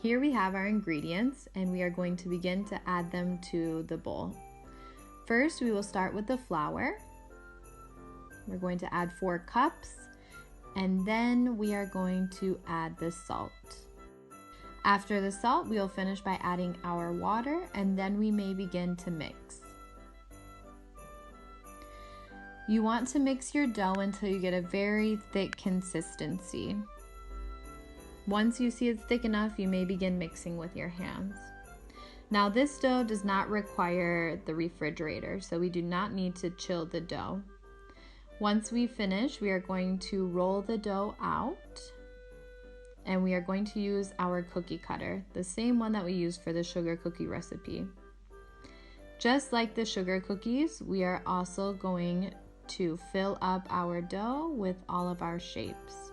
Here we have our ingredients and we are going to begin to add them to the bowl. First, we will start with the flour. We're going to add 4 cups and then we are going to add the salt. After the salt, we will finish by adding our water and then we may begin to mix. You want to mix your dough until you get a very thick consistency. Once you see it's thick enough, you may begin mixing with your hands. Now this dough does not require the refrigerator, so we do not need to chill the dough. Once we finish, we are going to roll the dough out and we are going to use our cookie cutter, the same one that we used for the sugar cookie recipe. Just like the sugar cookies, we are also going to fill up our dough with all of our shapes.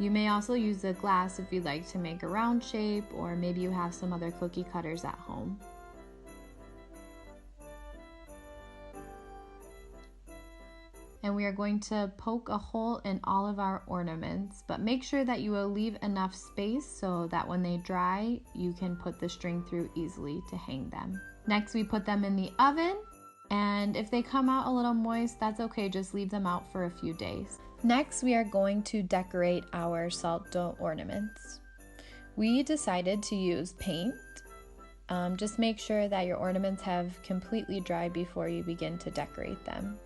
You may also use a glass if you'd like to make a round shape, or maybe you have some other cookie cutters at home. And we are going to poke a hole in all of our ornaments, but make sure that you will leave enough space so that when they dry, you can put the string through easily to hang them. Next, we put them in the oven, and if they come out a little moist, that's okay, just leave them out for a few days. Next, we are going to decorate our salt dough ornaments. We decided to use paint. Just make sure that your ornaments have completely dried before you begin to decorate them.